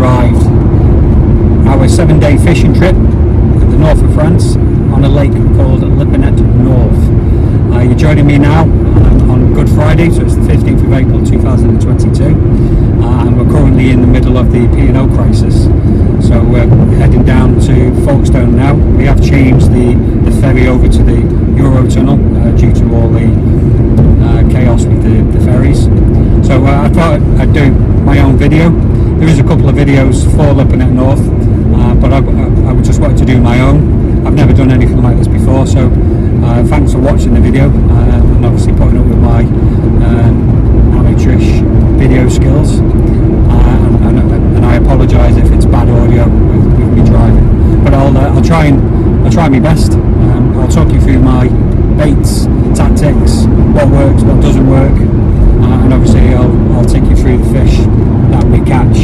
arrived our 7-day fishing trip at the north of France on a lake called Lepinet North. You're joining me now on Good Friday, so it's the 15th of April 2022, and we're currently in the middle of the P&O crisis. So we're heading down to Folkestone now. We have changed the ferry over to the Eurotunnel due to all the chaos with the ferries. So I thought I'd do my own video. There is a couple of videos for Lepinet North, but I just wanted to do my own. I've never done anything like this before, so thanks for watching the video and obviously putting up with my amateurish video skills. And I apologise if it's bad audio with me driving, but I'll try my best. I'll talk you through my baits, tactics, what works, what doesn't work, and obviously I'll take you through the fish that we catch.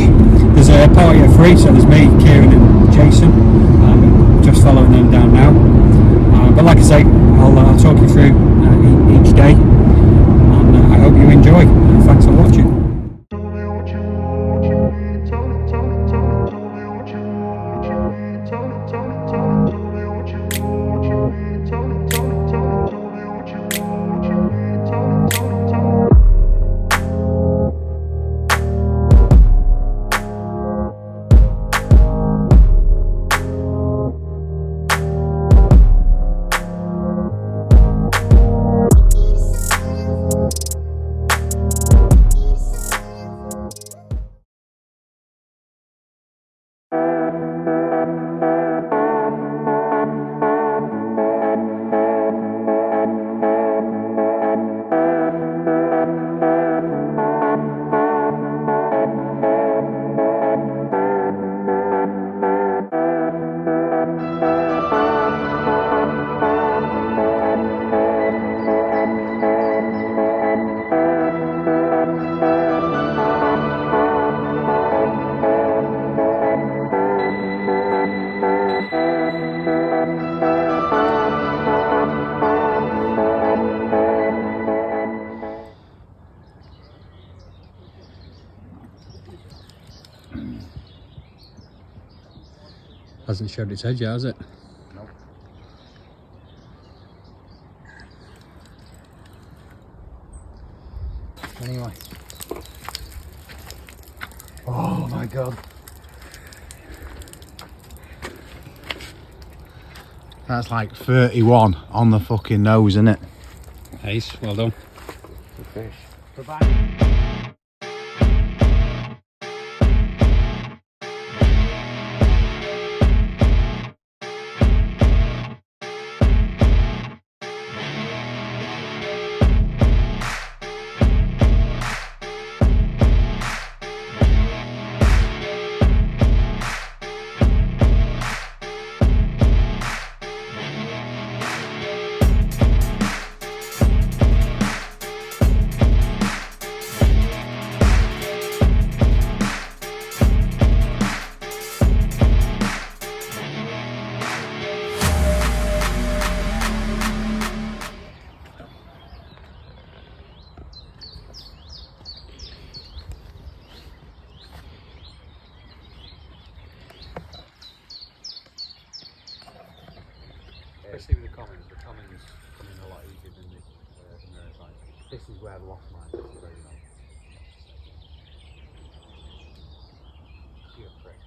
There's a party of 3, so there's me, Kieran and Jason, just following them down now. But like I say, I'll talk you through each day, and I hope you enjoy. Thanks for watching. Hasn't showed its head yet, has it? Nope. Anyway. Oh my god. That's like 31 on the fucking nose, isn't it? Ace, well done. Good fish. Bye-bye. Especially with the commons come in a lot easier than the maritime. This is where the lost mine is very nice. You're a prick.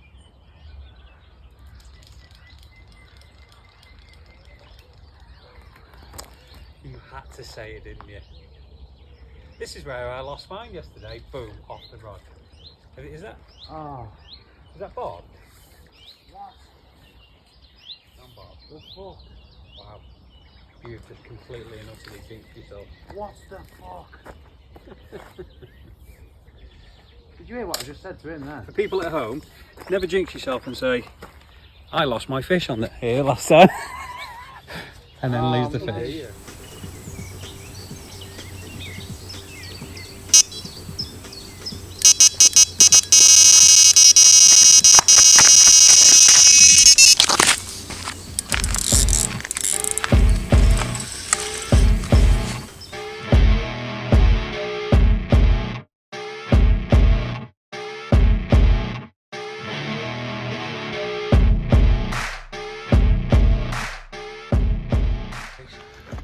You had to say it, didn't you? This is where I lost mine yesterday. Boom, off the rod. Is that? Oh. Is that Bob? What? I'm Bob. The fuck? Wow. You've just completely and utterly jinxed yourself. What the fuck? Did you hear what I just said to him there? For people at home, never jinx yourself and say, I lost my fish on here last time. And then lose the fish. Dear.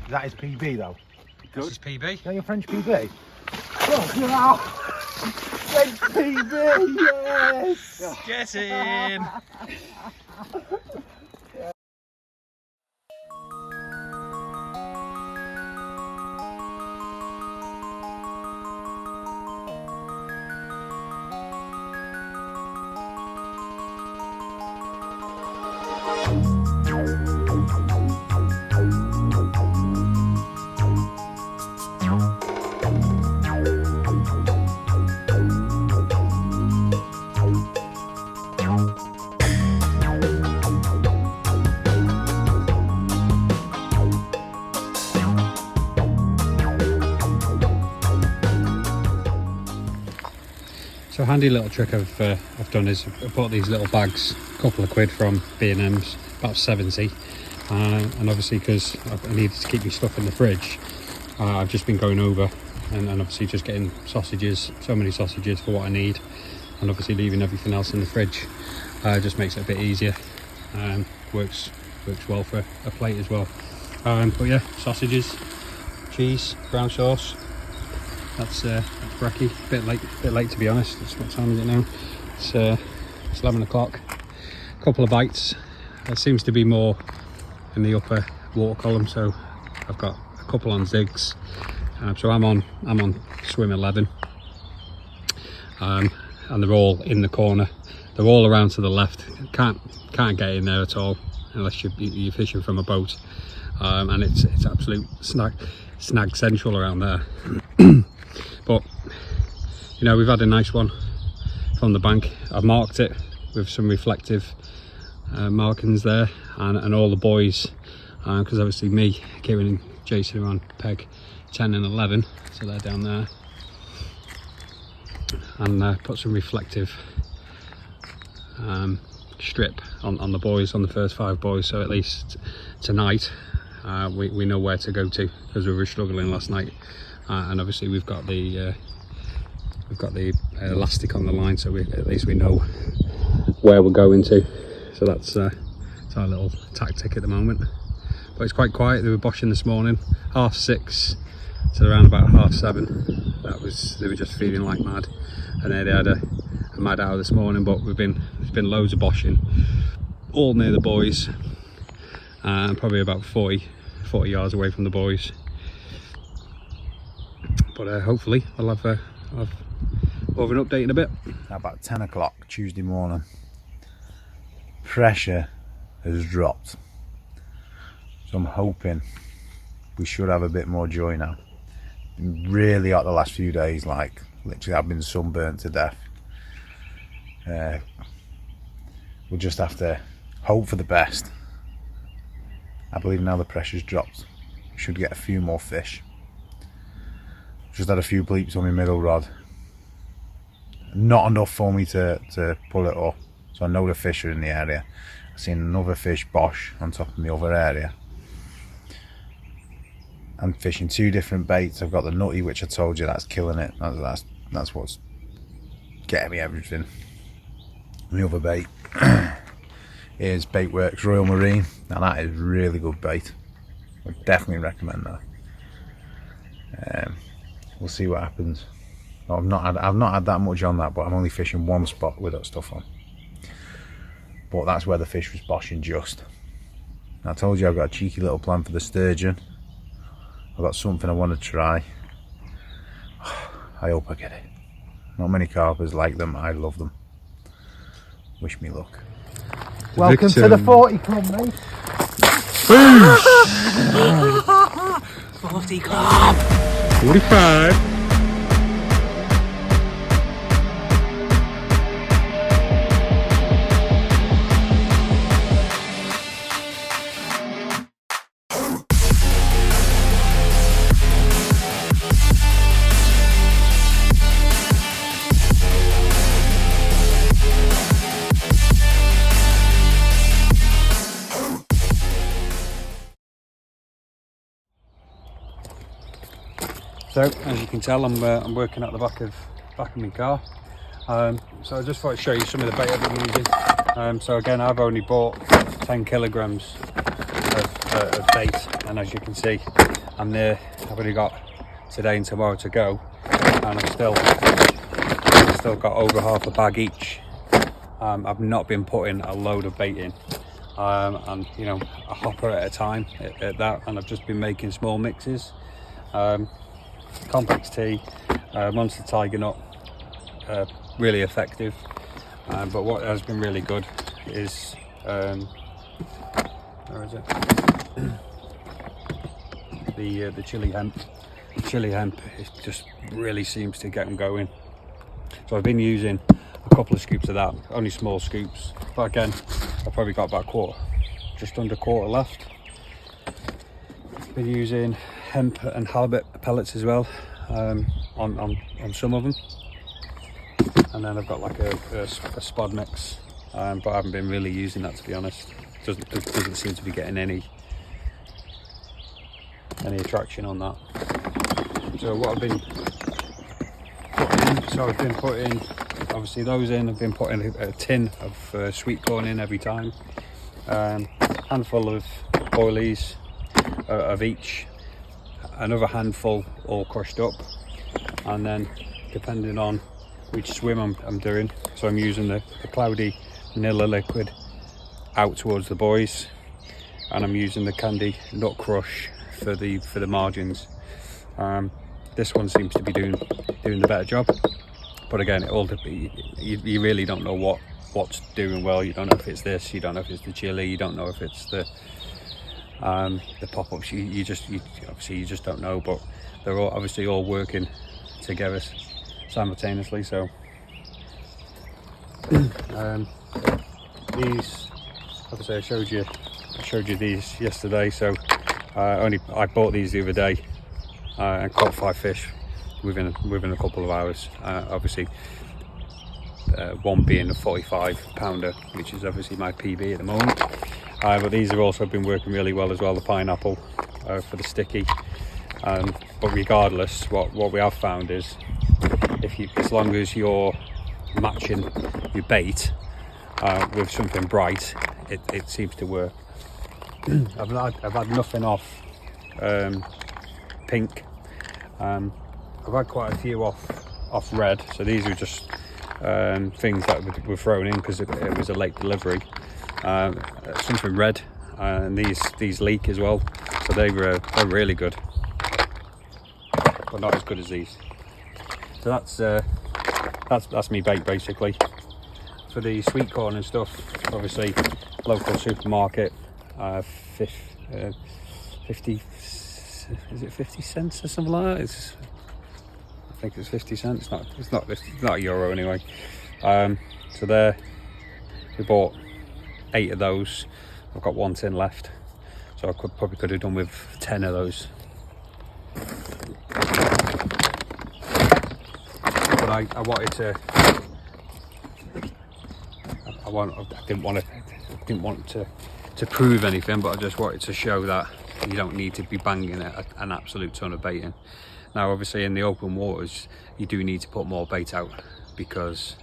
That is PB though. This is PB. Is that your French PB? Oh, wow. French PB, yes! Get in! So a handy little trick I've done is I bought these little bags, a couple of quid from B&M's, about 70, and obviously because I needed to keep my stuff in the fridge, I've just been going over and obviously just getting sausages, so many sausages for what I need, and obviously leaving everything else in the fridge just makes it a bit easier, and works well for a plate as well. But yeah, sausages, cheese, brown sauce. That's brekkie. Bit late to be honest. What time is it now? It's 11 o'clock. A couple of bites. There seems to be more in the upper water column, so I've got a couple on zigs. So I'm on swim 11, and they're all in the corner. They're all around to the left. Can't get in there at all unless you're fishing from a boat, and it's absolute snag central around there. But you know, we've had a nice one from the bank. I've marked it with some reflective markings there, and all the boys, because obviously me, Kieran and Jason are on peg 10 and 11, so they're down there, and put some reflective strip on the boys, on the first 5 boys, so at least tonight we know where to go to, because we were struggling last night. And obviously we've got the elastic on the line, so at least we know where we're going to. So that's our little tactic at the moment. But it's quite quiet. They were boshing this morning, 6:30 to around about 7:30. They were just feeding like mad, and they had a mad hour this morning. But there's been loads of boshing, all near the buoys, and probably about 40 yards away from the buoys. But hopefully I'll have more of an update in a bit. About 10 o'clock Tuesday morning. Pressure has dropped, so I'm hoping we should have a bit more joy now. Been really hot the last few days, like literally I've been sunburnt to death. We'll just have to hope for the best. I believe now the pressure's dropped, we should get a few more fish. Just had a few bleeps on my middle rod. Not enough for me to pull it up. So I know the fish are in the area. I've seen another fish bosh on top of the other area. I'm fishing 2 different baits. I've got the nutty, which I told you that's killing it. That's what's getting me everything. And the other bait is Baitworks Royal Marine. Now that is really good bait. I would definitely recommend that. We'll see what happens. I've not had that much on that, but I'm only fishing one spot with that stuff on. But that's where the fish was boshing just. I told you I've got a cheeky little plan for the sturgeon. I've got something I want to try. I hope I get it. Not many carpers like them. I love them. Wish me luck. Welcome to the 40 club, mate. 40 club. 45. So as you can tell, I'm working at the back of my car. So I just thought I'd show you some of the bait I've been using. So again, I've only bought 10 kilograms of of bait, and as you can see, I'm there. I've only got today and tomorrow to go, and I've still got over half a bag each. I've not been putting a load of bait in, and you know, a hopper at a time at that, and I've just been making small mixes. Complex tea, Monster Tiger Nut, really effective. But what has been really good is where is it? The chili hemp. The chili hemp, it just really seems to get them going. So I've been using a couple of scoops of that, only small scoops, but again, I've probably got about just under quarter left. Been using hemp and halibut pellets as well, on some of them, and then I've got like a spod mix, but I haven't been really using that, to be honest. Doesn't seem to be getting any attraction on that. So what I've been putting, obviously those in. I've been putting a tin of sweet corn in every time, handful of boilies of each, another handful all crushed up, and then depending on which swim I'm doing, so I'm using the cloudy vanilla liquid out towards the boys, and I'm using the candy nut crush for the margins. This one seems to be doing the better job, but again, you really don't know what's doing well. You don't know if it's this, you don't know if it's the chili, you don't know if it's the pop-ups. You just don't know, but they're all obviously all working together simultaneously. So these, obviously I showed you these yesterday, so I bought these the other day and caught 5 fish within a couple of hours. Obviously one being a 45 pounder, which is obviously my PB at the moment, but these have also been working really well as well, the pineapple for the sticky. But regardless, what we have found is, as long as you're matching your bait with something bright, it seems to work. I've had nothing off pink. I've had quite a few off red, so these are just things that were thrown in because it was a late delivery. Something red, and these leak as well, so they're really good, but not as good as these. So that's me bait basically. For the sweet corn and stuff, obviously local supermarket, 50 cents or something like that. I think it's 50 cents. It's not a euro anyway. So there, we bought 8 of those. I've got 1 tin left, so I probably could have done with 10 of those. But I wanted to. I didn't want to prove anything, but I just wanted to show that you don't need to be banging an absolute ton of bait in. Now obviously in the open waters you do need to put more bait out, because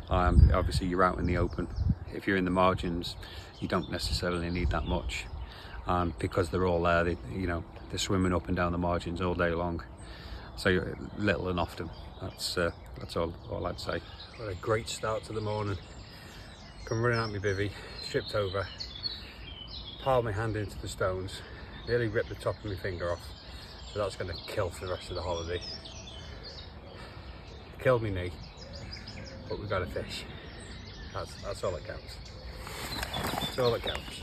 obviously you're out in the open. If you're in the margins you don't necessarily need that much, because they're all there. They're swimming up and down the margins all day long, so little and often. That's all I'd say. What a great start to the morning. Come running at me bivvy, stripped over, piled my hand into the stones, nearly ripped the top of my finger off, so that's going to kill for the rest of the holiday. Killed me knee, but we got a fish. That's all that counts. That's all that counts.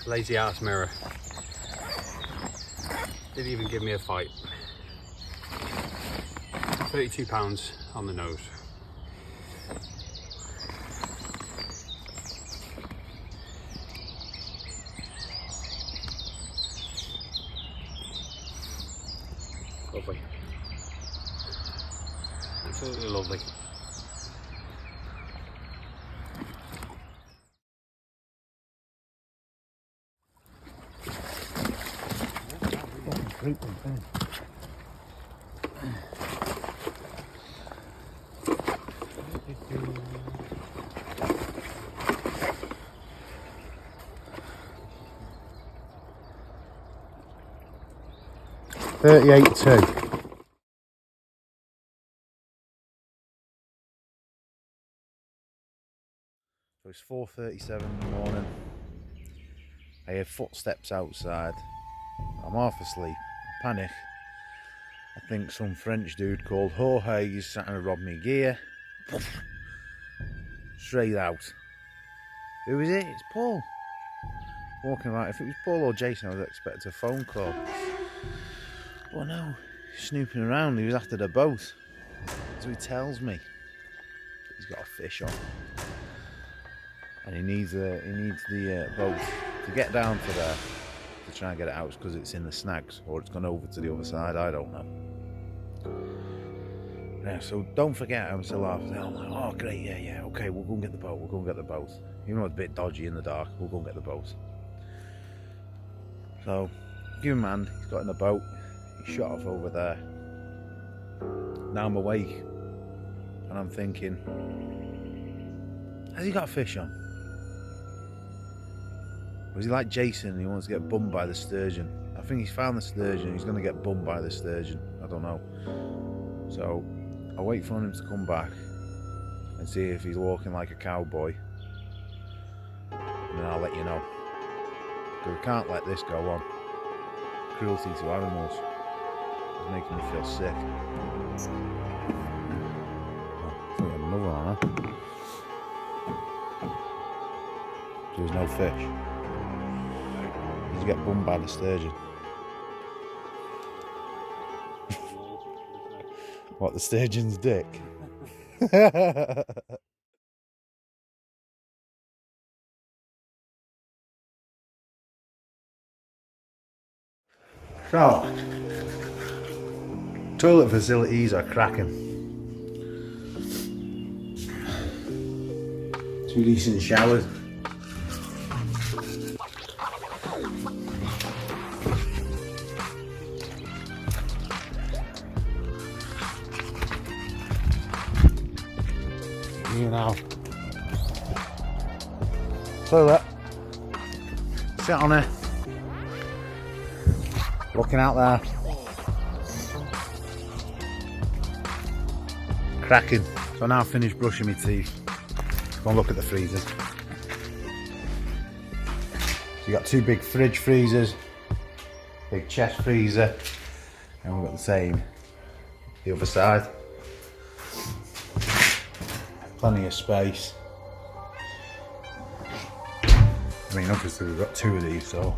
Lazy ass mirror. Didn't even give me a fight. 32 pounds on the nose. Lovely. Absolutely lovely. Great one, man. 38.2. So it's 4:37 in the morning. I hear footsteps outside. I'm half asleep. I panic. I think some French dude called Jorge is trying to rob me gear. Straight out. Who is it? It's Paul. Walking around. If it was Paul or Jason, I would expect a phone call. But no, snooping around. He was after the boat. So he tells me he's got a fish on, and he needs the boat to get down to there to try and get it out, because it's in the snags or it's gone over to the other side. I don't know. Yeah, so don't forget, I'm still laughing. I'm like, oh great, yeah, okay, we'll go and get the boat. Even though it's a bit dodgy in the dark, we'll go and get the boat. So, give him a hand. He's got in the boat. He shot off over there. Now I'm awake, and I'm thinking, has he got a fish on? Or is he like Jason and he wants to get bummed by the sturgeon? I think he's found the sturgeon. He's going to get bummed by the sturgeon. I don't know. So I'll wait for him to come back and see if he's walking like a cowboy, and then I'll let you know. Because we can't let this go on. Cruelty to animals is making me feel sick. I think I have another one, huh? There's no fish. He's get bummed by the sturgeon. What, the sturgeon's dick? So, toilet facilities are cracking. 2 decent showers. You know, toilet, sit on it, looking out there, cracking. So now I've finished brushing my teeth. Go and look at the freezers. So you got 2 big fridge freezers, big chest freezer, and we've got the same the other side. Plenty of space. I mean, obviously we've got 2 of these, so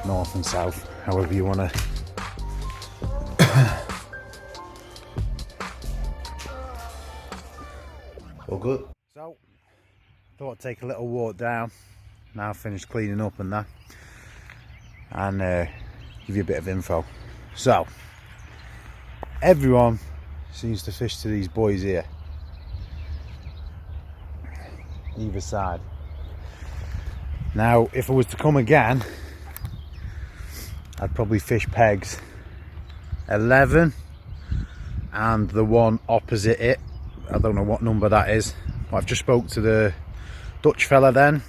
north and south, however you want to. All good. So, thought I'd take a little walk down. Now I've finished cleaning up and that, and give you a bit of info. So, everyone seems to fish to these buoys here. Either side. Now, if I was to come again, I'd probably fish pegs 11 and the one opposite it. I don't know what number that is, but I've just spoke to the Dutch fella then,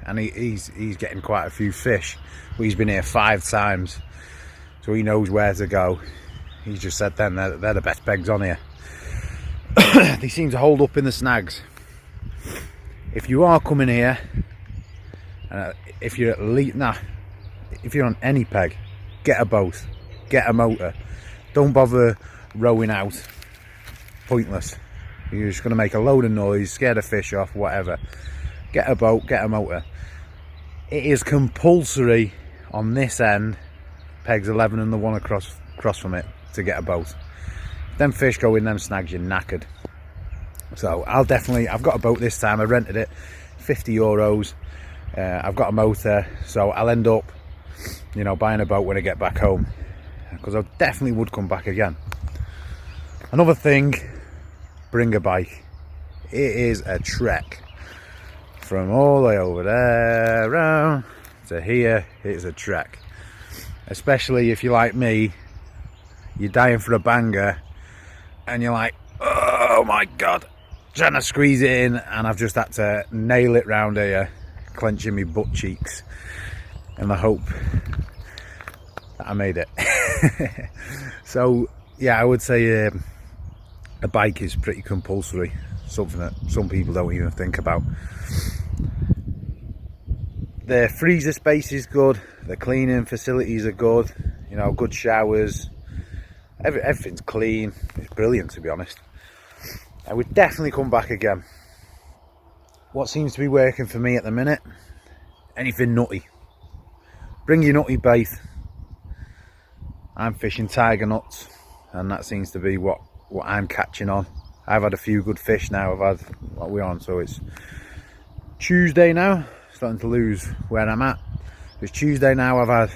and he's getting quite a few fish, but he's been here 5 times, so he knows where to go. He just said then they're the best pegs on here. They seem to hold up in the snags. If you are coming here, if you're if you're on any peg, get a boat, get a motor. Don't bother rowing out. Pointless. You're just going to make a load of noise, scare the fish off, whatever. Get a boat, get a motor. It is compulsory on this end, pegs 11 and the one across from it, to get a boat. Them fish go in them snags, you're knackered. So I've got a boat this time. I rented it, €50. I've got a motor, so I'll end up, buying a boat when I get back home, because I definitely would come back again. Another thing, bring a bike. It is a trek from all the way over there round to here. It's a trek, especially if you're like me. You're dying for a banger, and you're like, oh my god, trying to squeeze it in, and I've just had to nail it round here, clenching my butt cheeks in the hope that I made it. So yeah, I would say a bike is pretty compulsory, something that some people don't even think about. The freezer space is good, the cleaning facilities are good, you know, good showers, everything's clean. It's brilliant, to be honest. I would definitely come back again. What seems to be working for me at the minute, anything nutty. Bring your nutty bait. I'm fishing tiger nuts, and that seems to be what I'm catching on. I've had a few good fish now. I've had, what we're on, so it's Tuesday now, starting to lose where I'm at. It's Tuesday now. I've had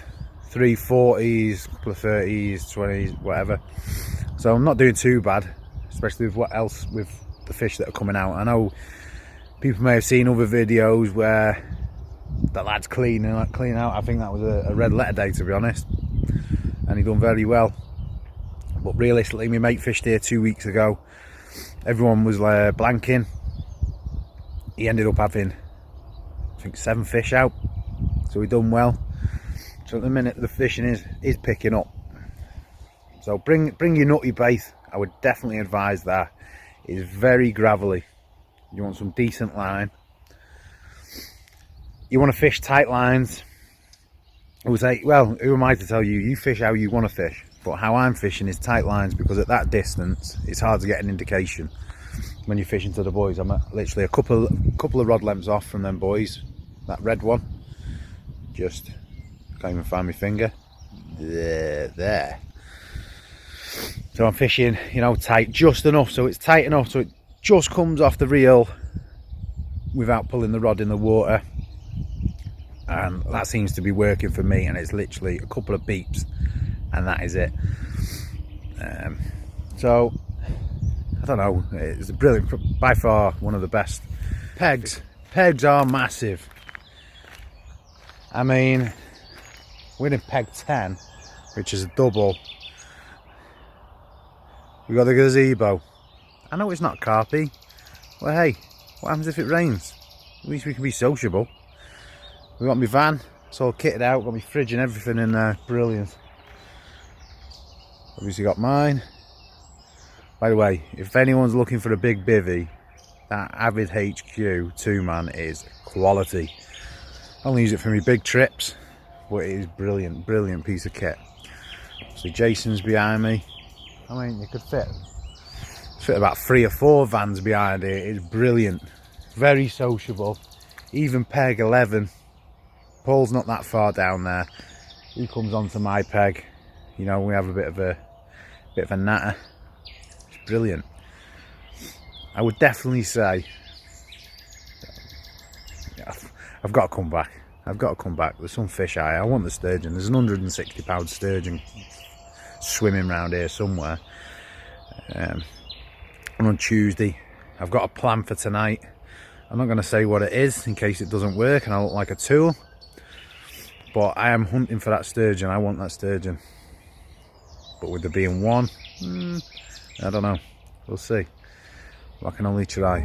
3 40s, a couple of 30s, 20s, whatever. So I'm not doing too bad, especially with what else, with the fish that are coming out. I know people may have seen other videos where the lad's clean out. I think that was a red letter day, to be honest, and he done very well. But realistically, my mate fished here 2 weeks ago. Everyone was blanking. He ended up having, I think, 7 fish out, so he done well. So at the minute the fishing is picking up. So bring your nutty bait. I would definitely advise that. It's very gravelly. You want some decent line. You want to fish tight lines. I would say, well, who am I to tell you? You fish how you want to fish. But how I'm fishing is tight lines, because at that distance it's hard to get an indication when you're fishing to the boys. I'm literally a couple of rod lengths off from them boys. That red one, just can't even find my finger. There. So I'm fishing, you know, tight, just enough, so it's tight enough so it just comes off the reel without pulling the rod in the water, and that seems to be working for me. And it's literally a couple of beeps, and that is it. So I don't know, it's a brilliant, by far one of the best. Pegs are massive. I mean, we're in peg 10, which is a double. We got the gazebo. I know it's not carpy, well, hey, what happens if it rains? At least we can be sociable. We got my van, it's all kitted out, got my fridge and everything in there, brilliant. Obviously got mine. By the way, if anyone's looking for a big bivvy, that Avid HQ 2-man is quality. I only use it for my big trips, but it is brilliant, brilliant piece of kit. So Jason's behind me. I mean, you could fit about 3 or 4 vans behind it. It's brilliant, very sociable. Even peg 11. Paul's not that far down there. He comes onto my peg. You know, we have a bit of a natter. It's brilliant. I would definitely say, I've got to come back. There's some fish I want the sturgeon. There's an 160 pound sturgeon swimming around here somewhere. And on Tuesday, I've got a plan for tonight. I'm not going to say what it is in case it doesn't work and I look like a tool. But I am hunting for that sturgeon. I want that sturgeon. But with there being one, I don't know. We'll see. I can only try.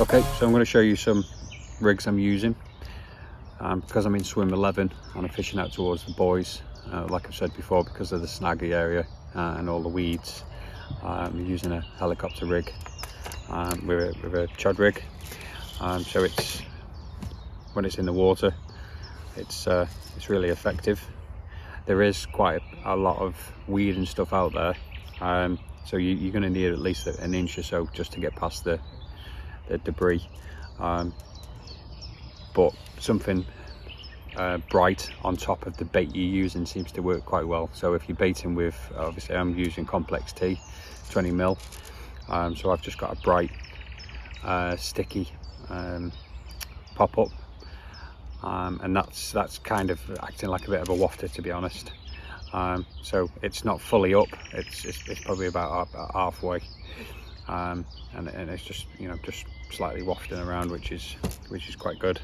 Okay, so I'm going to show you some rigs I'm using. Because I'm in swim 11 and I'm fishing out towards the boys, like I've said before, because of the snaggy area and all the weeds, I'm using a helicopter rig with a chod rig. So it's, when it's in the water, it's really effective. There is quite a lot of weed and stuff out there, so you're going to need at least an inch or so just to get past the debris. But something bright on top of the bait you're using seems to work quite well. So if you're baiting with, obviously I'm using complex T 20mm, so I've just got a bright sticky pop-up, and that's kind of acting like a bit of a wafter, to be honest. So it's not fully up, it's probably about halfway, and it's just, you know, just slightly wafting around, which is quite good.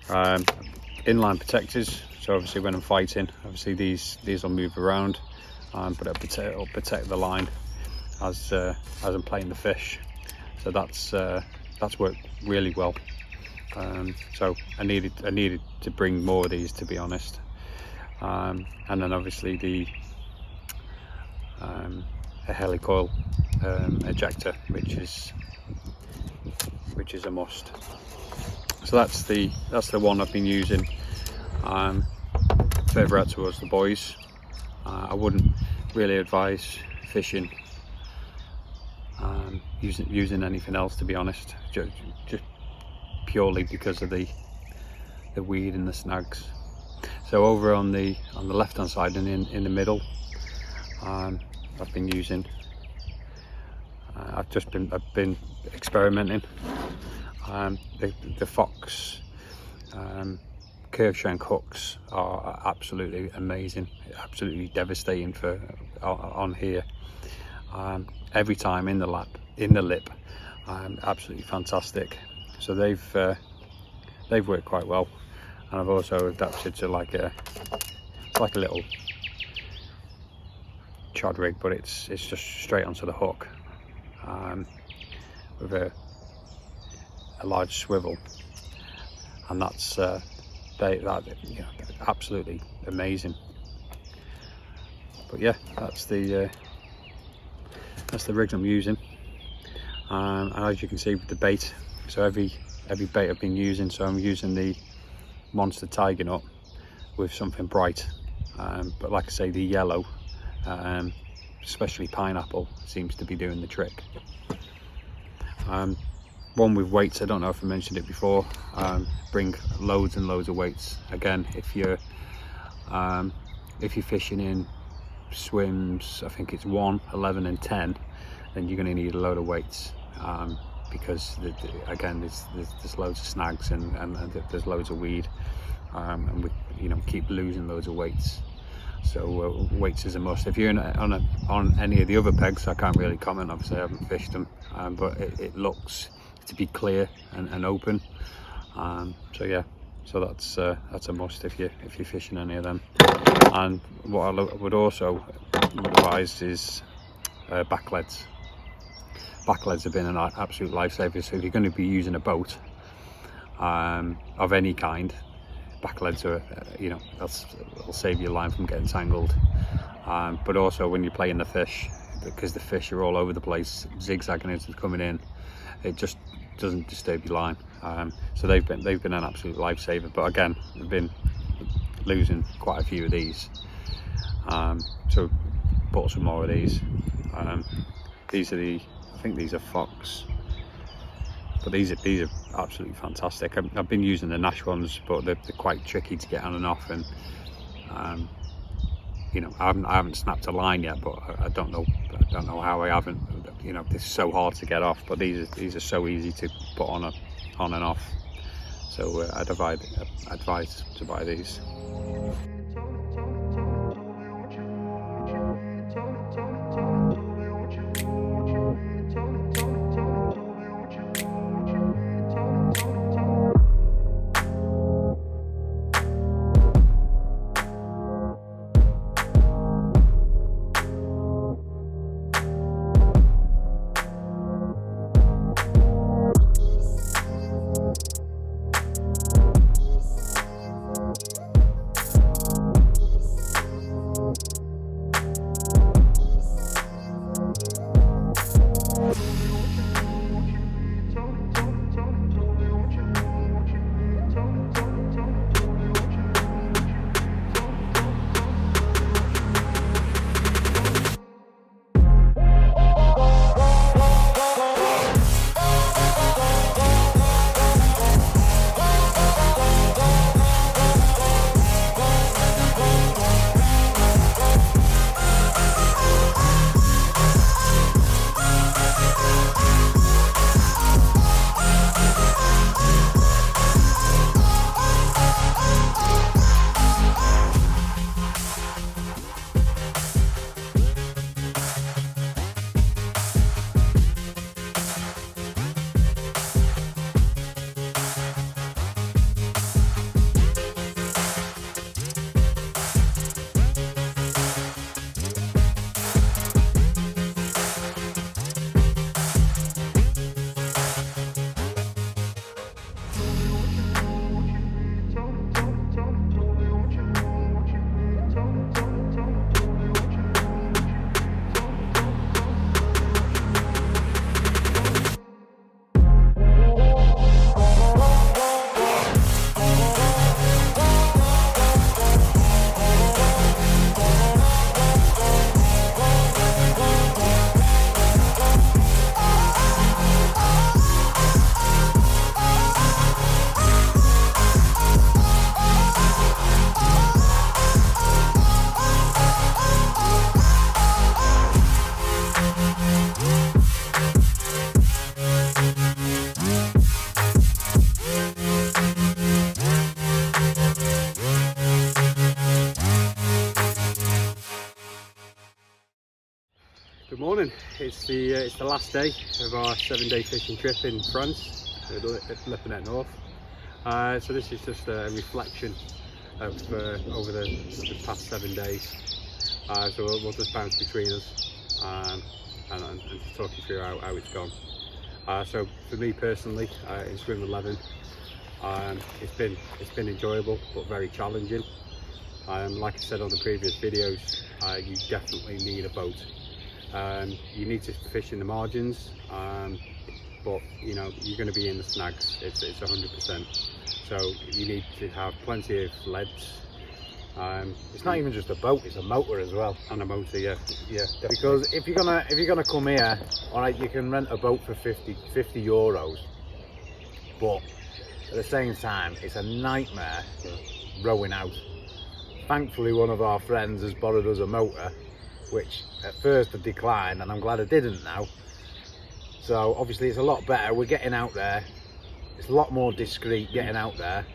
Inline protectors, so obviously when I'm fighting, obviously these will move around, but it'll protect the line. as I'm playing the fish. So that's worked really well. So I needed to bring more of these, to be honest. And then obviously the a helicoil ejector, which is a must. So that's the one I've been using further out towards the buoys. I wouldn't really advise fishing using anything else, to be honest, just purely because of the weed and the snags. So over on the left hand side and in the middle, I've been using I've been experimenting. The Fox curve shank hooks are absolutely amazing, absolutely devastating for on here. Every time in the lip, absolutely fantastic. So they've worked quite well, and I've also adapted to it's like a little chod rig, but it's just straight onto the hook with a large swivel, and that's absolutely amazing. But yeah, that's the rigs I'm using, and as you can see with the bait, so every bait I've been using, so I'm using the Monster Tiger Nut with something bright, but like I say, the yellow, especially pineapple, seems to be doing the trick. One with weights, I don't know if I mentioned it before, bring loads and loads of weights. Again, if you're fishing in swims, I think it's 1, 11 and 10, then you're going to need a load of weights, because again there's loads of snags and there's loads of weed, and we keep losing loads of weights. So weights is a must. If you're on any of the other pegs, I can't really comment, obviously I haven't fished them, but it looks to be clear and open. So yeah, so that's a must if you're fishing any of them. And what I would also advise is back leads. Back leads have been an absolute lifesaver. So if you're going to be using a boat of any kind, back leads are they'll save your line from getting tangled. But also when you're playing the fish, because the fish are all over the place, zigzagging as it's coming in, it just doesn't disturb your line. So they've been an absolute lifesaver. But again, I've been losing quite a few of these, so bought some more of these. These are I think these are Fox, but these are absolutely fantastic. I've been using the Nash ones, but they're quite tricky to get on and off, and I haven't snapped a line yet, but I don't know how I haven't. They're so hard to get off, but these are so easy to put on and off. So I'd advise to buy these. Good morning. It's the last day of our 7-day fishing trip in France at Lepinet North. So this is just a reflection of over the past 7 days. So we'll just bounce between us and just talk you through how it's gone. So for me personally, in swim 11, it's been enjoyable but very challenging. Like I said on the previous videos, you definitely need a boat. You need to fish in the margins, but you know you're going to be in the snags. It's 100%. So you need to have plenty of leads. It's not even just a boat; it's a motor as well. And a motor, yeah. Definitely. Because if you're gonna come here, all right, you can rent a boat for 50 euros, but at the same time, it's a nightmare rowing out. Thankfully, one of our friends has borrowed us a motor, which at first I declined, and I'm glad I didn't now. So obviously it's a lot better. We're getting out there. It's a lot more discreet getting out there,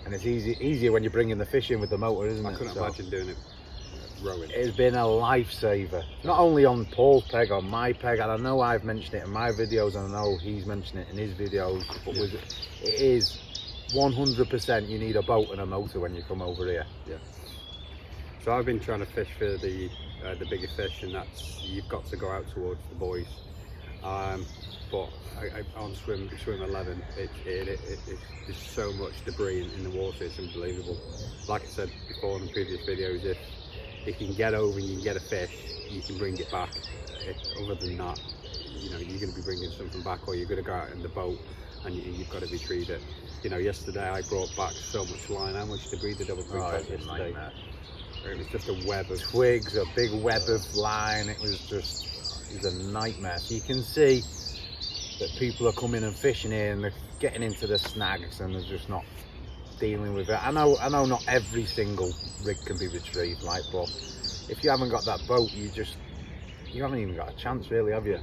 and it's easier when you're bringing the fish in with the motor, isn't it? I couldn't imagine doing it rowing. It's been a lifesaver, not only on Paul's peg, on my peg, and I know I've mentioned it in my videos, and I know he's mentioned it in his videos, but it is 100% you need a boat and a motor when you come over here. Yeah. So I've been trying to fish for the bigger fish, and that's, you've got to go out towards the buoys. But on swim 11, there's so much debris in the water, it's unbelievable. Like I said before in the previous videos, if you can get over and you can get a fish, you can bring it back. Other than that, you know, you're going to be bringing something back, or you're going to go out in the boat and you've got to retrieve it. You know, yesterday I brought back so much line. How much debris did I bring back yesterday? It was just a web of twigs, a big web of line. It was a nightmare. So you can see that people are coming and fishing here, and they're getting into the snags, and they're just not dealing with it. I know not every single rig can be retrieved, like, but if you haven't got that boat, you haven't even got a chance, really, have you?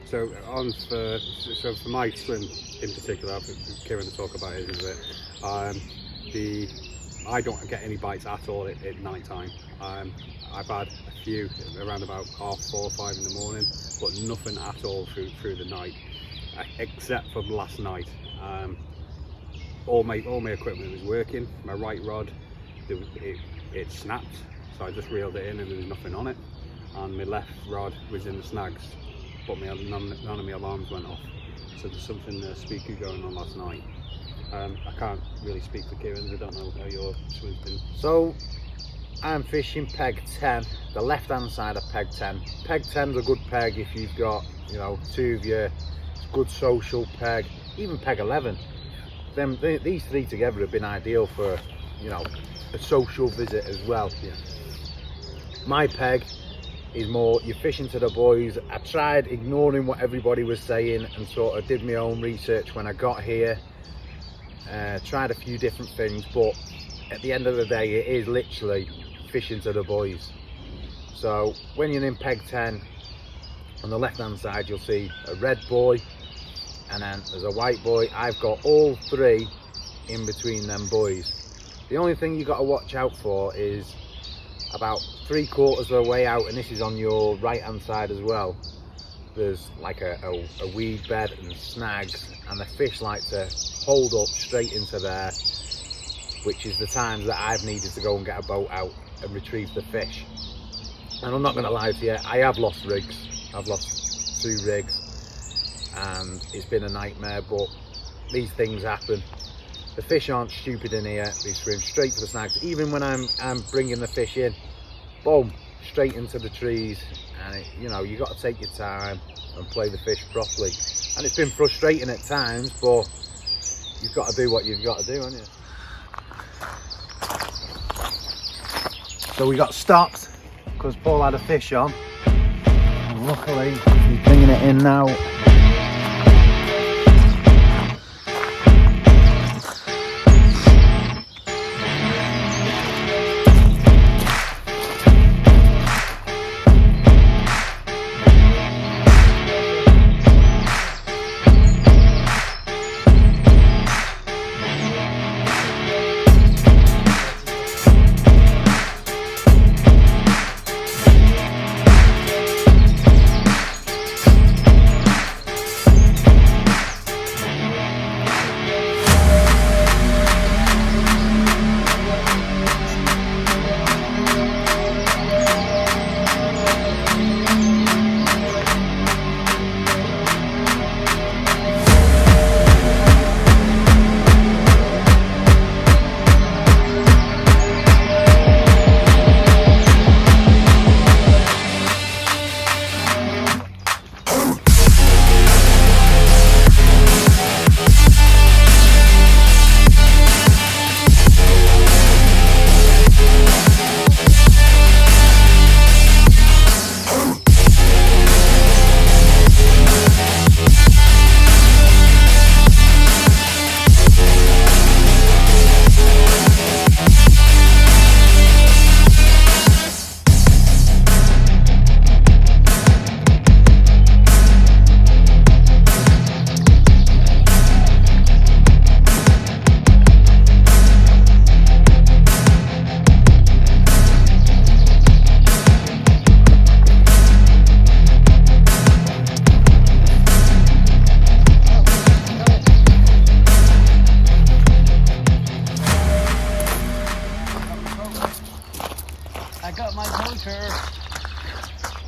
So for my swim in particular, Kieran to talk about it a bit. I don't get any bites at all at night time. I've had a few around about 4:30 or 5 in the morning, but nothing at all through the night, except for last night. All my equipment was working. My right rod, it snapped, so I just reeled it in and there was nothing on it. And my left rod was in the snags, but none of my alarms went off. So there's something spooky going on last night. I can't really speak for Kieran. I don't know how your swim's been. So I'm fishing peg 10, the left hand side of peg 10. Peg 10's a good peg if you've got, you know, two of you. It's a good social peg. Even peg 11. These three together have been ideal for, you know, a social visit as well. Yeah. My peg is more, you're fishing to the boys. I tried ignoring what everybody was saying and sort of did my own research when I got here. Tried a few different things, but at the end of the day, it is literally fishing to the boys. So when you're in peg 10, on the left hand side you'll see a red buoy, and then there's a white buoy. I've got all three in between them buoys. The only thing you got to watch out for is about 3/4 of the way out, and this is on your right hand side as well, there's like a weed bed and snags, and the fish like to hold up straight into there, which is the times that I've needed to go and get a boat out and retrieve the fish. And I'm not going to lie to you, I have lost rigs. I've lost 2 rigs, and it's been a nightmare, but these things happen. The fish aren't stupid in here, they swim straight for the snags. Even when I'm bringing the fish in, boom, straight into the trees. And you know, you got to take your time and play the fish properly. And it's been frustrating at times, but you've got to do what you've got to do, haven't you? So we got stopped because Paul had a fish on, and luckily he's bringing it in now.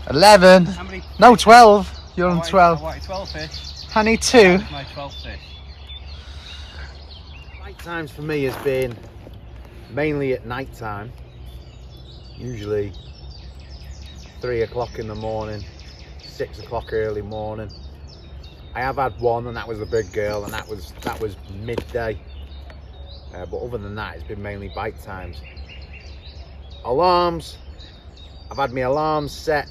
11. How many? No, 12. You're on 12. I wanted 12 fish. I need 2. That's my 12 fish. Night times for me has been mainly at night time. Usually 3 o'clock in the morning, 6 o'clock early morning. I have had one, and that was the big girl, and that was midday. But other than that, it's been mainly bite times. Alarms. I've had my alarms set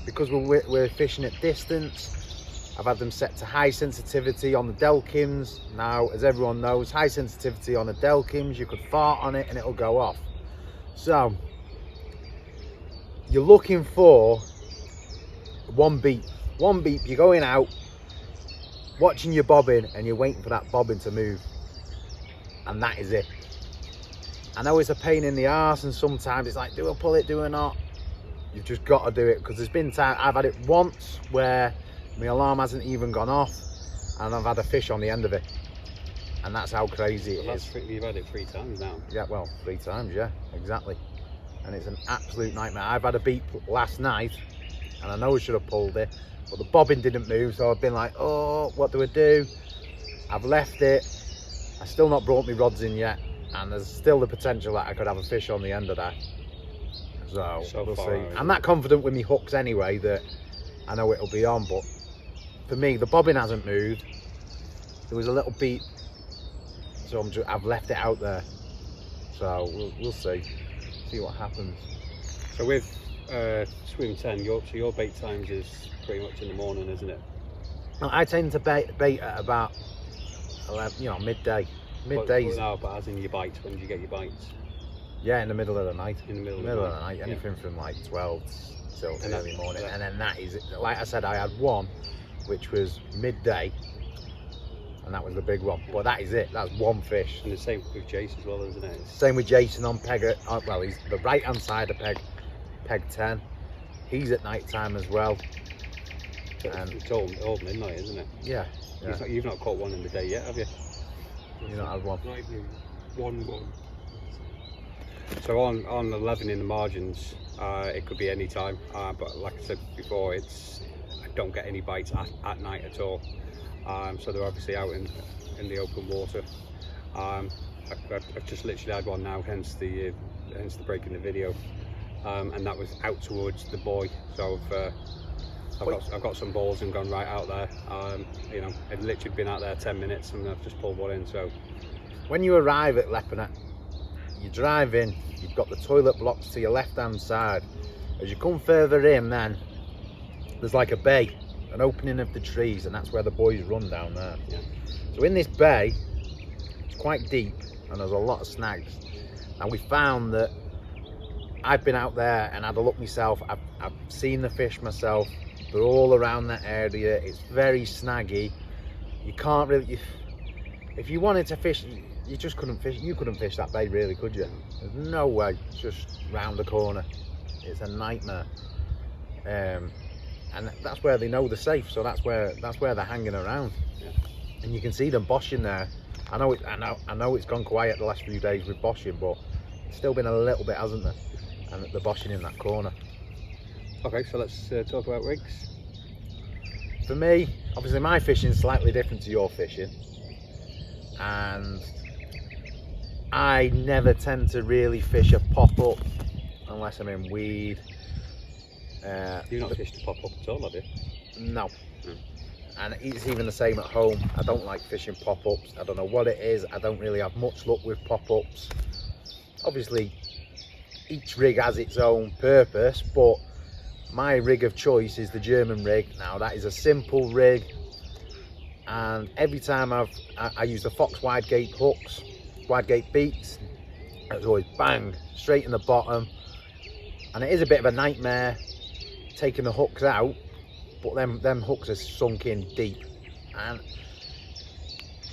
because we're fishing at distance. I've had them set to high sensitivity on the Delkims. Now, as everyone knows, high sensitivity on the Delkims, you could fart on it and it'll go off. So you're looking for one beep. One beep. You're going out, watching your bobbin, and you're waiting for that bobbin to move, and that is it. I know it's a pain in the arse, and sometimes it's like, do I pull it, do I not? You've just got to do it, because there's been times I've had it once where my alarm hasn't even gone off and I've had a fish on the end of it, and that's how crazy it is. You've had it 3 times now. Yeah, well, 3 times, yeah, exactly. And it's an absolute nightmare. I've had a beep last night and I know I should have pulled it, but the bobbin didn't move, so I've been like, oh, what do I do? I've left it. I've still not brought my rods in yet, and there's still the potential that I could have a fish on the end of that. So we'll see. I'm that confident with my hooks anyway that I know it'll be on, but for me, the bobbin hasn't moved. There was a little beep, so I've left it out there. So we'll see what happens. So with Swim 10, your bait times is pretty much in the morning, isn't it? I tend to bait at about 11, midday. Middays. But as in your bites, when do you get your bites? Yeah, in the middle of the night. In the middle of the night, anything from like 12 till early morning. And then that is, like I said, I had one which was midday, and that was the big one. But that is it. That's one fish. And the same with Jace as well, isn't it? Same with Jason on peg. Well, he's the right hand side of peg 10. He's at night time as well. And it's all midnight, isn't it? Yeah. You've not caught one in the day yet, have you? You've not had one. Not even one. So on 11 in the margins, it could be any time. But like I said before, I don't get any bites at night at all. So they're obviously out in the open water. I've just literally had one now, hence the break in the video, and that was out towards the buoy. So I've got some balls and gone right out there. I've literally been out there 10 minutes and I've just pulled one in. So when you arrive at Lepinet, you drive in, you've got the toilet blocks to your left hand side. As you come further in, then there's like a bay, an opening of the trees, and that's where the boys run down there. Yeah. So in this bay, it's quite deep and there's a lot of snags. And we found that I've been out there and had a look myself. I've seen the fish myself. They're all around that area. It's very snaggy. You can't really, if you wanted to fish, you just couldn't fish. You couldn't fish that bay, really, could you? There's no way. It's just round the corner. It's a nightmare. And that's where they know they're safe. So that's where they're hanging around. Yeah. And you can see them boshing there. I know it's gone quiet the last few days with boshing, but it's still been a little bit, hasn't there? And they're boshing in that corner. Okay, so let's talk about rigs. For me, obviously my fishing is slightly different to your fishing, and I never tend to really fish a pop-up unless I'm in weed. You've not fished a pop-up at all, have you? No. And it's even the same at home. I don't like fishing pop-ups. I don't know what it is. I don't really have much luck with pop-ups. Obviously, each rig has its own purpose, but my rig of choice is the German rig. Now, that is a simple rig, and every time I use the Fox wide gate hooks, wide gate beats, it's always bang straight in the bottom, and it is a bit of a nightmare taking the hooks out, but them hooks are sunk in deep, and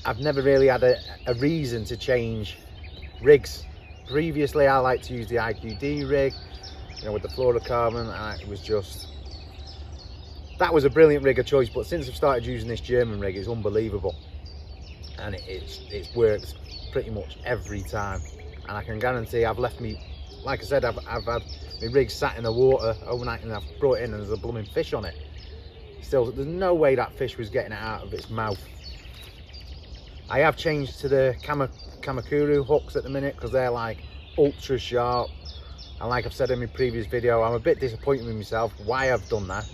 I've never really had a reason to change rigs. Previously, I liked to use the IQD rig, with the fluorocarbon, and it was just, that was a brilliant rig of choice. But since I've started using this German rig, it's unbelievable, and it's worked pretty much every time. And I can guarantee I've left me like I said, I've had my rig sat in the water overnight and I've brought it in and there's a blooming fish on it. Still, there's no way that fish was getting it out of its mouth. I have changed to the Kamakuru hooks at the minute because they're like ultra sharp. And like I've said in my previous video, I'm a bit disappointed with myself why I've done that,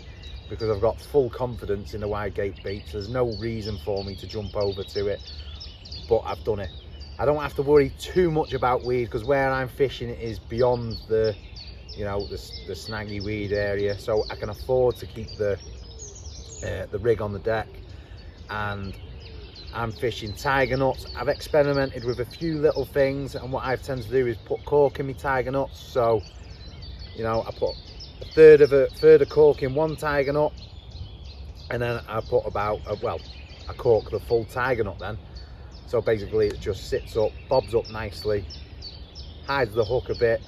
because I've got full confidence in the wide gate baits. There's no reason for me to jump over to it, but I've done it. I don't have to worry too much about weed because where I'm fishing is beyond the, you know, the snaggy weed area, so I can afford to keep the rig on the deck. And I'm fishing tiger nuts. I've experimented with a few little things, and what I tend to do is put cork in my tiger nuts. So, you know, I put a third of cork in one tiger nut, and then I put about I cork the full tiger nut then. So basically it just sits up, bobs up nicely, hides the hook a bit,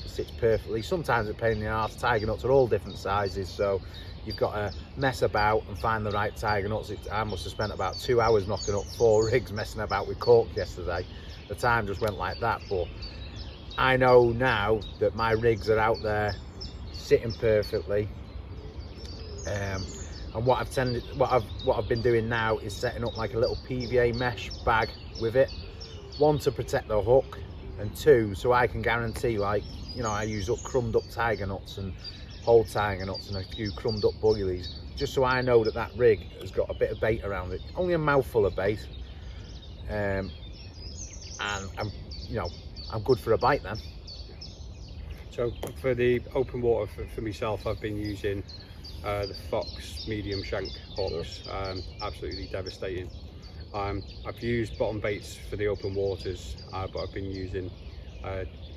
sits perfectly. Sometimes it's a pain in the arse. Tiger nuts are all different sizes, so you've got to mess about and find the right tiger nuts. I must have spent about 2 hours knocking up 4 rigs messing about with cork yesterday. The time just went like that, but I know now that my rigs are out there sitting perfectly. And what I've been doing now is setting up like a little PVA mesh bag with it. 1, to protect the hook, and 2, so I can guarantee, like, you know, I use up crumbed up tiger nuts and whole tiger nuts and a few crumbed up boilies, just so I know that that rig has got a bit of bait around it. Only a mouthful of bait, and I'm good for a bite then. So for the open water for myself, I've been using the Fox medium shank hooks. Absolutely devastating. I've used bottom baits for the open waters, but I've been using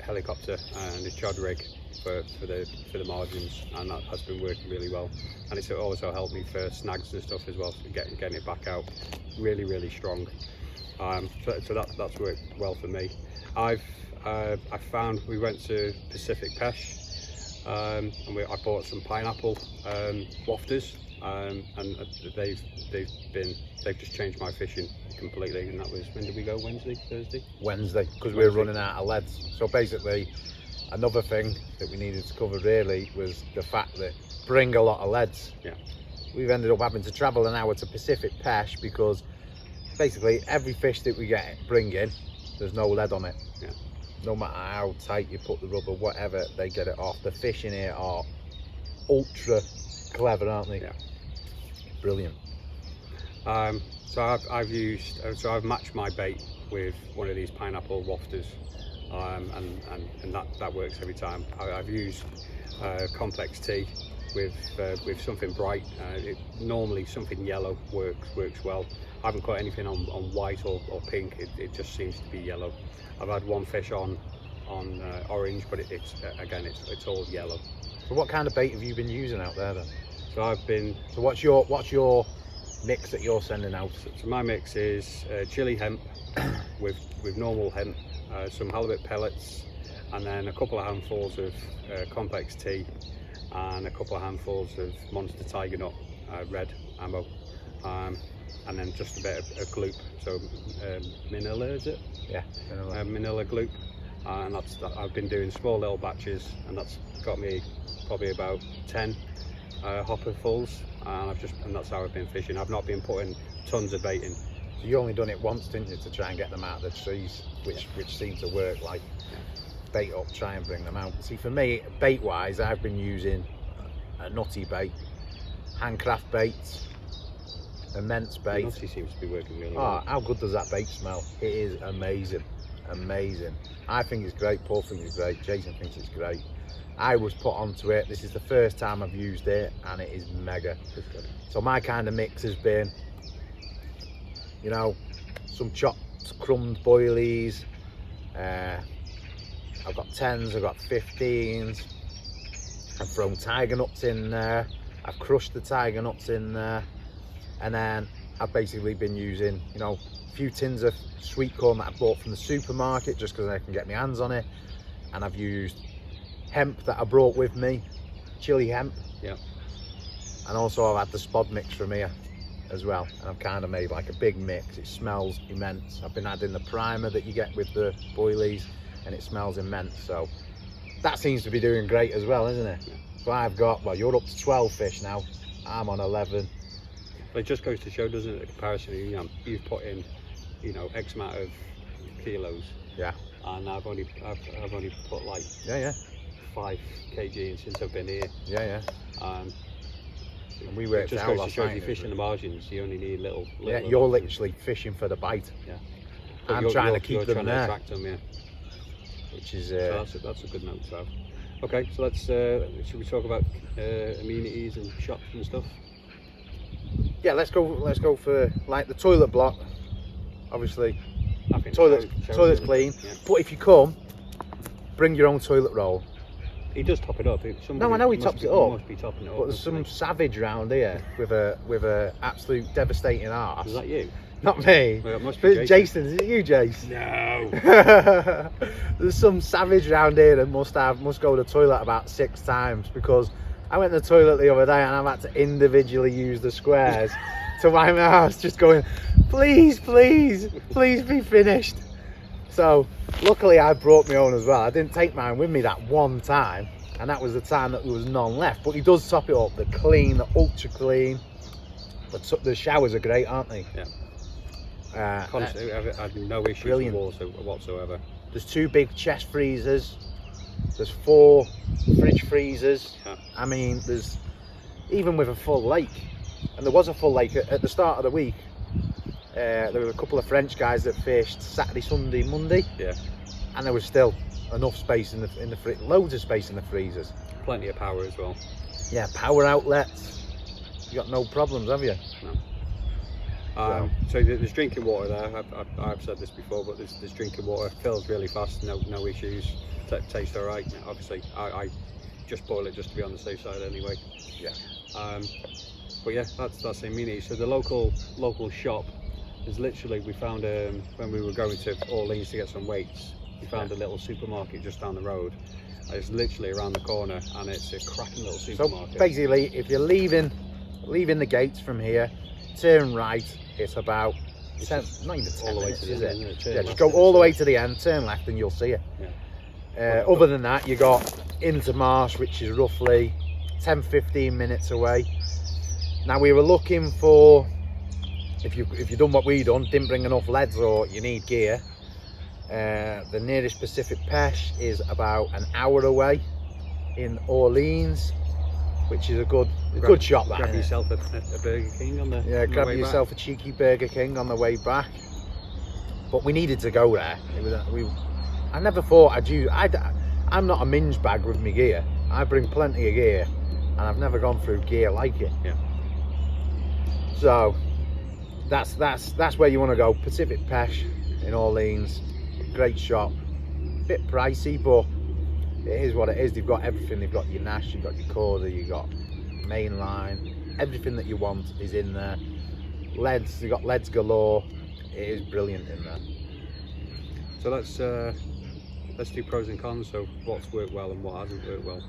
helicopter and a chod rig for the margins, and that has been working really well. And it's also helped me for snags and stuff as well, so getting it back out really strong. So that's worked well for me. I found, we went to Pacific Pesh, and I bought some pineapple wafters, and they've just changed my fishing completely. And that was, when did we go? Thursday, because we were running out of leads. So basically, another thing that we needed to cover really was the fact that bring a lot of leads. Yeah, we've ended up having to travel an hour to Pacific Pesh because basically every fish that we bring in, there's no lead on it. Yeah. No matter how tight you put the rubber, whatever, they get it off. The fish in here are ultra clever, aren't they? Yeah. Brilliant. So I've matched my bait with one of these pineapple wafters, and that works every time. I've used complex tea with something bright. Normally something yellow works well. I haven't got anything on white or pink. It just seems to be yellow. I've had one fish on orange, but it's all yellow. So what kind of bait have you been using out there then? So what's your mix that you're sending out? So my mix is chili hemp with normal hemp, some halibut pellets, and then a couple of handfuls of complex tea, and a couple of handfuls of monster tiger nut red ammo, and then just a bit of gloop. So Manila, is it? Yeah, Manila gloop, and I've been doing small little batches, and that's got me probably about 10 hopperfuls, and that's how I've been fishing. I've not been putting tons of bait in. So you only done it once, didn't you, to try and get them out of the trees, which seemed to work, like bait up, try and bring them out. See, for me, bait wise, I've been using a nutty bait, handcraft baits, immense bait. Nutty seems to be working really well. How good does that bait smell? It is amazing. I think it's great, Paul thinks it's great, Jason thinks it's great. I was put onto it. This is the first time I've used it, and it is mega. So my kind of mix has been, you know, some chopped crumbed boilies. I've got 10s, I've got 15s. I've thrown tiger nuts in there. I've crushed the tiger nuts in there, and then I've basically been using, you know, a few tins of sweet corn that I bought from the supermarket just because I can get my hands on it, and I've used hemp that I brought with me, chili hemp. Yeah. And also I've had the spod mix from here as well, and I've kind of made like a big mix. It smells immense. I've been adding the primer that you get with the boilies, and it smells immense. So that seems to be doing great as well, isn't it? Yeah. So I've got, well, you're up to 12 fish now. I'm on 11. But it just goes to show, doesn't it, the comparison? You know, you've put in, you know, X amount of kilos. Yeah. And I've only put like 5 kg in since I've been here. Yeah. And we worked just out goes to show if you're fishing the margins, you only need little yeah, you're literally fishing for the bite. Yeah. I'm trying to keep them there. Attract them, yeah. Which is so that's a good note to have. Okay, so let's should we talk about amenities and shops and stuff? Yeah, let's go for like the toilet block. Obviously, toilet's clean. Yeah. But if you come, bring your own toilet roll. He does top it up. No, I know he tops it up. Must be topping it up. But there's some savage round here with a absolute devastating arse. Is that you? Not me. Well, it must be Jason. Is it you, Jace? No. There's some savage round here that must go to the toilet about 6 times, because I went to the toilet the other day and I've had to individually use the squares to wipe my ass, just going, please be finished. So luckily I brought my own as well. I didn't take mine with me that one time, and that was the time that there was none left. But he does top it up. They're clean, they're ultra clean. But the showers are great, aren't they? Yeah. Honestly, I've had no issues whatsoever. There's 2 big chest freezers. There's 4 fridge freezers. Yeah. I mean, there's even with a full lake, and there was a full lake at the start of the week. There were a couple of French guys that fished Saturday, Sunday, Monday. Yeah. And there was still enough space in the loads of space in the freezers. Plenty of power as well. Yeah, power outlets. You got no problems, have you? No. So there's drinking water there. I've said this before, but there's drinking water. Fills really fast. No issues. Tastes all right. Obviously, I just boil it just to be on the safe side anyway. Yeah. But yeah, that's the amenity. So the local shop is literally, we found when we were going to Orleans to get some weights, we found a little supermarket just down the road. It's literally around the corner, and it's a cracking little supermarket. So basically, if you're leaving the gates from here, turn right. It's about not even 10 minutes, is it? Yeah, just go all the way to the end, turn left, and you'll see it. Yeah. Other than that, you got into Marsh, which is roughly 10-15 minutes away. Now we were looking for, if you've done what we done, didn't bring enough leads or you need gear, the nearest Pacific Pesh is about an hour away in Orleans, which is a good shop. Grab yourself a Burger King on the grab yourself a cheeky Burger King on the way back. But we needed to go there. I never thought I'd use. I'm not a minge bag with my gear. I bring plenty of gear, and I've never gone through gear like it. Yeah. So that's where you want to go. Pacific Pesh in Orleans, great shop. Bit pricey, but it is what it is. They've got everything. They've got your Nash, you've got your Corda, you've got mainline. Everything that you want is in there. Leads, you've got leads galore. It is brilliant in there. So let's do pros and cons. So what's worked well and what hasn't worked well.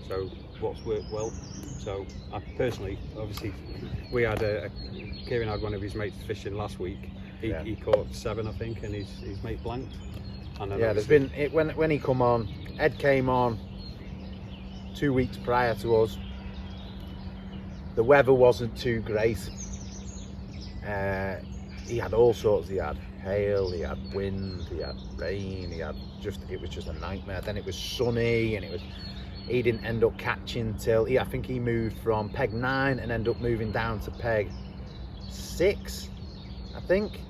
So what's worked well. So I personally, obviously, we had Kieran had one of his mates fishing last week. He caught 7, I think, and his mate blanked. And yeah, there's been when he come on. Ed came on 2 weeks prior to us. The weather wasn't too great. He had all sorts. He had hail, he had wind, he had rain, it was just a nightmare. Then it was sunny, and he didn't end up catching till I think he moved from peg 9 and ended up moving down to peg 6, I think.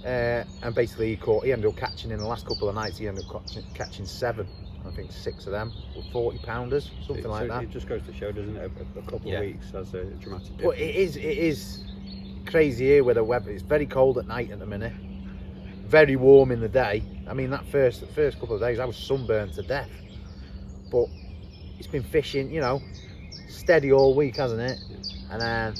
And basically he ended up catching in the last couple of nights. He ended up catching 7, I think 6 of them, 40 pounders, something like that. It just goes to show, doesn't it? A couple of weeks has a dramatic difference. But it is crazy here with the weather. It's very cold at night at the minute, very warm in the day. I mean, that first couple of days I was sunburned to death, but it's been fishing, steady all week, hasn't it? And then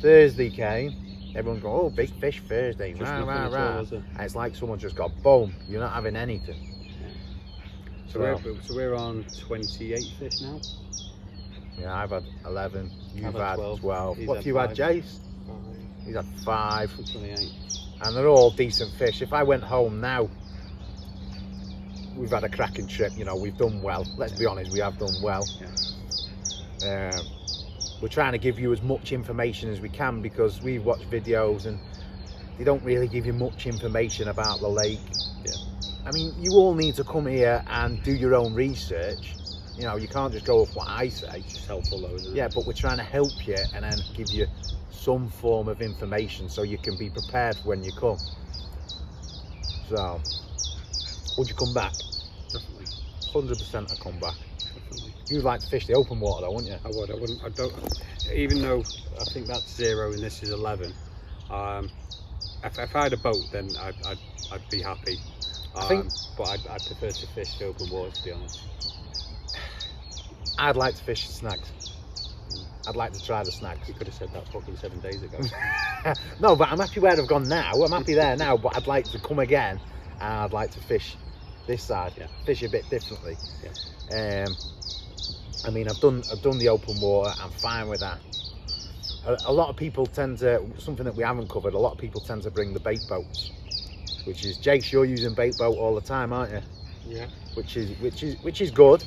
Thursday came, everyone's going, oh, big fish Thursday, rah. And it's like someone just got boom, you're not having anything. So we're on 28 fish now. Yeah, I've had 11, you've had 12. What have you had, Jace? 5. He's had 5. 28. And they're all decent fish. If I went home now, we've had a cracking trip. You know, we've done well. Let's be honest, we have done well. Yeah. We're trying to give you as much information as we can because we've watched videos and they don't really give you much information about the lake. Yeah. I mean, you all need to come here and do your own research. You know, you can't just go off what I say. It's just helpful though, isn't it? Yeah, but we're trying to help you and then give you some form of information so you can be prepared when you come. So, would you come back? Definitely. 100% I'd come back. Definitely. You'd like to fish the open water though, wouldn't you? I would. I wouldn't. I don't. Even though I think that's 0 and this is 11. If I had a boat, then I'd be happy. I think. But I'd prefer to fish the open water, to be honest. I'd like to fish the snags. I'd like to try the snags. You could have said that fucking 7 days ago. No, but I'm happy where I've gone now. I'm happy there now, but I'd like to come again and I'd like to fish this side. Yeah. Fish a bit differently. Yeah. I mean, I've done the open water. I'm fine with that. A lot of people tend to, something that we haven't covered, a lot of people tend to bring the bait boats, which is, Jace, you're using bait boat all the time, aren't you? Yeah. Which is good,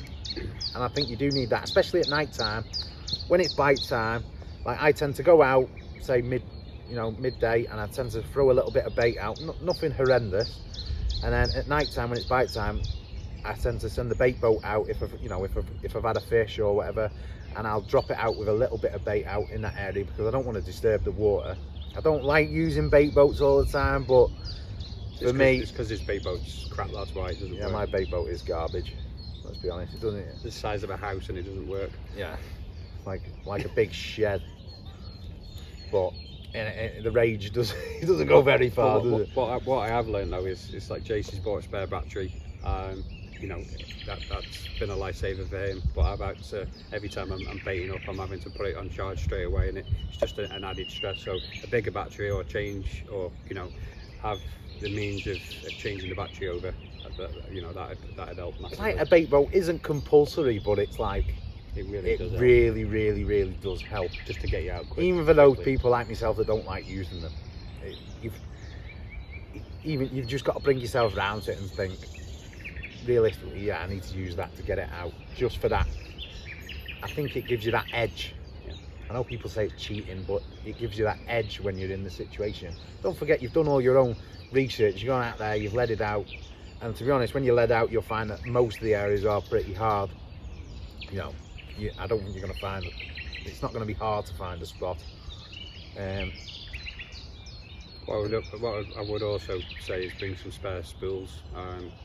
and I think you do need that, especially at night time. When it's bite time, like I tend to go out, say midday, and I tend to throw a little bit of bait out, nothing horrendous. And then at night time, when it's bite time, I tend to send the bait boat out if I've had a fish or whatever, and I'll drop it out with a little bit of bait out in that area because I don't want to disturb the water. I don't like using bait boats all the time, but for me, it's because this bait boat's crap. That's why it doesn't work. Yeah, my bait boat is garbage. Let's be honest, it doesn't. It's the size of a house and it doesn't work. Yeah, like a big shed. But the rage doesn't go very far. What I have learned though is it's like Jason's bought a spare battery. You know, that's been a lifesaver for him. But I've had to, every time I'm baiting up, I'm having to put it on charge straight away, and it's just an added stress. So a bigger battery or change, or have the means of changing the battery over. You know, that'd help massively. Like a bait boat isn't compulsory, but it's like it really does help. Just to get you out quick. Even for those people like myself that don't like using them, you've just got to bring yourself round to it and think, realistically, yeah, I need to use that to get it out. Just for that, I think it gives you that edge. Yeah. I know people say it's cheating, but it gives you that edge when you're in the situation. Don't forget, you've done all your own research. You've gone out there, you've led it out, and to be honest, when you led out, you'll find that most of the areas are pretty hard. You know, I don't think you're going to find it. It's not going to be hard to find a spot. What I would also say is bring some spare spools.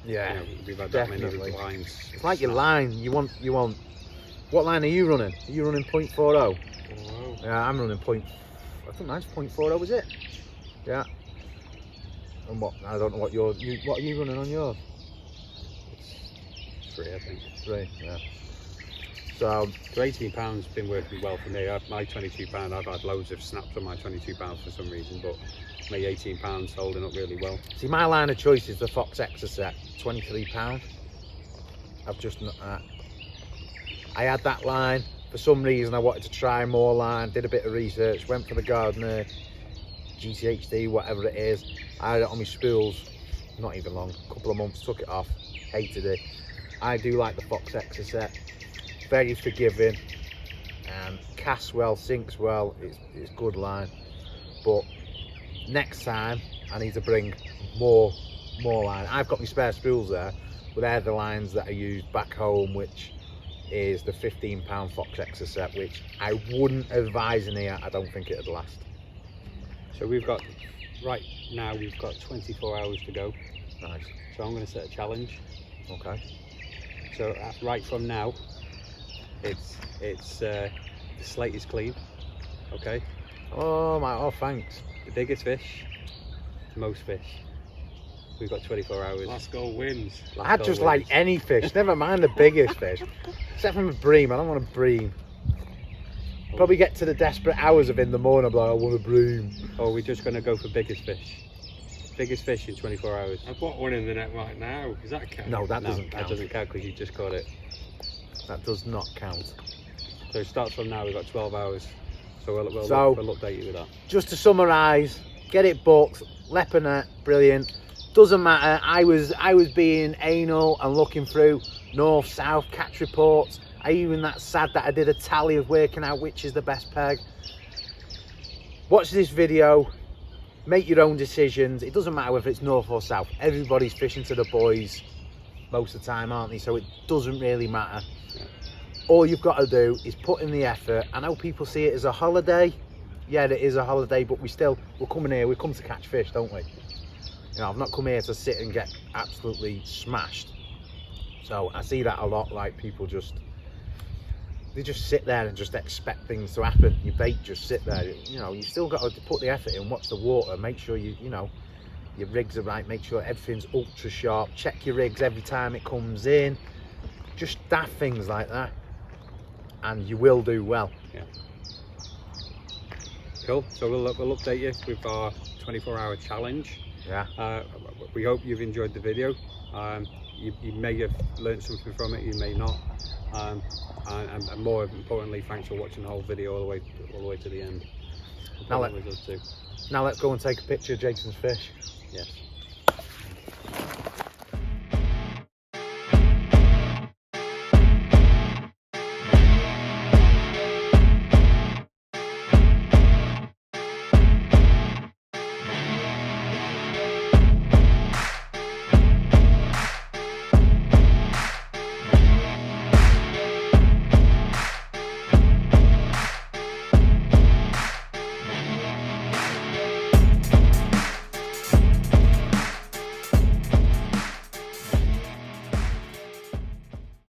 Yeah, we've had definitely. that many lines. It's like your line. You want. What line are you running? Are you running 0.40? Oh. Yeah, I'm running I think mine's 0.40. Is it? Yeah. And what? I don't know what what are you running on yours? It's 3, I think. 3. Yeah. So £18's been working well for me. My £22, I've had loads of snaps on my £22 for some reason, but my £18 holding up really well. See, my line of choice is the Fox Extra set, £23. I've just I had that line for some reason. I wanted to try more line, did a bit of research, went for the Gardner GTHD, whatever it is. I had it on my spools, not even long, a couple of months, took it off, hated it. I do like the Fox Extra set, very forgiving, and casts well, sinks well, it's good line. But next time I need to bring more line. I've got my spare spools there, but they're the lines that I use back home, which is the £15 Fox Extra set, which I wouldn't advise in here. I don't think it'd last. So right now we've got 24 hours to go. Nice. So I'm going to set a challenge. Okay. So right from now, it's the slate is clean. Okay. Oh thanks. The biggest fish, the most fish. We've got 24 hours. Last goal wins. I'd just like any fish, never mind the biggest fish. Except from a bream, I don't want a bream. Probably get to the desperate hours of in the morning, I'm like, I want a bream. Or we're just going to go for biggest fish. Biggest fish in 24 hours. I've got one in the net right now. Does that count? No, that doesn't count. That doesn't count because you just caught it. That does not count. So it starts from now, we've got 12 hours. So we'll update you with that. Just to summarise, get it booked, Lepinet, brilliant. Doesn't matter. I was being anal and looking through north, south, catch reports. I even that sad that I did a tally of working out which is the best peg. Watch this video, make your own decisions. It doesn't matter whether it's north or south. Everybody's fishing to the boys most of the time, aren't they? So it doesn't really matter. All you've got to do is put in the effort. I know people see it as a holiday. Yeah, it is a holiday, but we're coming here, we come to catch fish, don't we? You know, I've not come here to sit and get absolutely smashed. So I see that a lot, like people they just sit there and just expect things to happen. Your bait just sit there, you know, you still got to put the effort in, watch the water, make sure you know, your rigs are right, make sure everything's ultra sharp, check your rigs every time it comes in, just daft things like that, and you will do well. Yeah. Cool, so we'll update you with our 24-hour challenge. Yeah. We hope you've enjoyed the video. You may have learned something from it, you may not. And more importantly, thanks for watching the whole video all the way to the end. Now let's go and take a picture of Jason's fish. Yes.